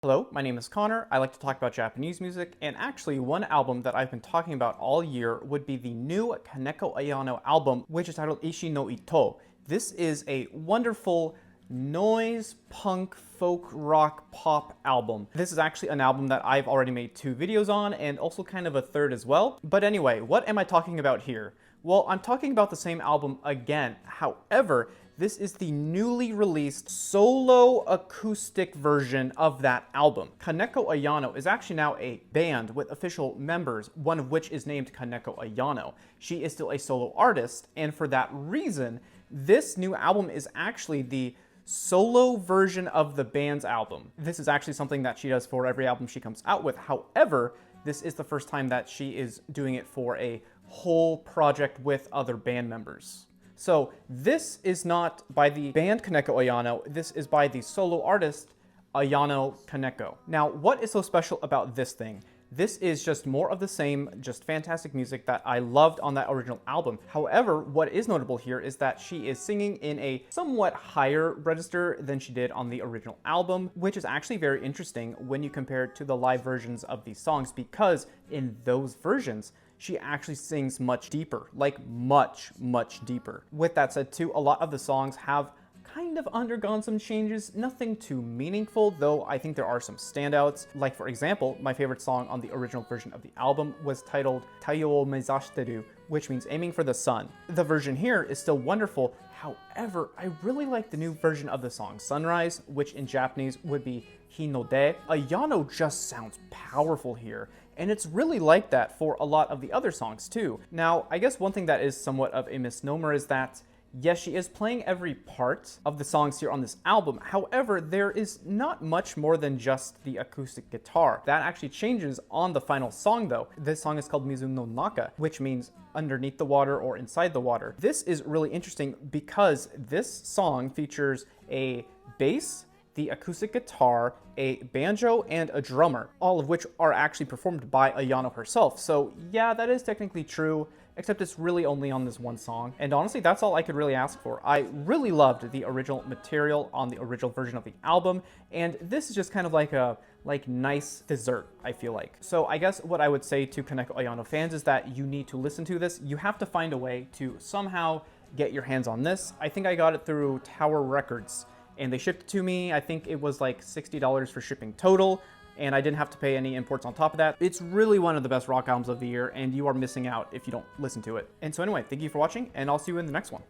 Hello, my name is Connor. I like to talk about Japanese music, and actually one album that I've been talking about all year would be the new Kanekoayano album, which is titled Ishi no Ito. This is a wonderful noise, punk, folk, rock, pop album. This is actually an album that I've already made 2 videos on, and also kind of a third as well. But anyway, what am I talking about here? Well, I'm talking about the same album again. However, this is the newly released solo acoustic version of that album. Kanekoayano is actually now a band with official members, one of which is named Kanekoayano. She is still a solo artist, and for that reason, this new album is actually the solo version of the band's album. This is actually something that she does for every album she comes out with. However, this is the first time that she is doing it for a whole project with other band members. So this is not by the band Kanekoayano, this is by the solo artist Ayano Kaneko. Now, what is so special about this thing? This is just more of the same, just fantastic music that I loved on that original album. However, what is notable here is that she is singing in a somewhat higher register than she did on the original album, which is actually very interesting when you compare it to the live versions of these songs, because in those versions, she actually sings much deeper, like much deeper. With that said too, a lot of the songs have kind of undergone some changes, nothing too meaningful, though I think there are some standouts. Like for example, my favorite song on the original version of the album was titled Taiyo wo Mezashiteru, which means aiming for the sun. The version here is still wonderful, however, I really like the new version of the song Sunrise, which in Japanese would be Hinode. Ayano just sounds powerful here, and it's really like that for a lot of the other songs too. Now, I guess one thing that is somewhat of a misnomer is that yes, she is playing every part of the songs here on this album. However, there is not much more than just the acoustic guitar. That actually changes on the final song though. This song is called Mizu no Naka, which means underneath the water or inside the water. This is really interesting because this song features a bass, the acoustic guitar, a banjo, and a drummer, all of which are actually performed by Ayano herself. So yeah, that is technically true, except it's really only on this one song. And honestly, that's all I could really ask for. I really loved the original material on the original version of the album, and this is just kind of like a nice dessert, I feel like. So I guess what I would say to Kanekoayano fans is that you need to listen to this. You have to find a way to somehow get your hands on this. I think I got it through Tower Records, and they shipped it to me. I think it was like $60 for shipping total, and I didn't have to pay any imports on top of that. It's really one of the best rock albums of the year, and you are missing out if you don't listen to it. And so anyway, thank you for watching, and I'll see you in the next one.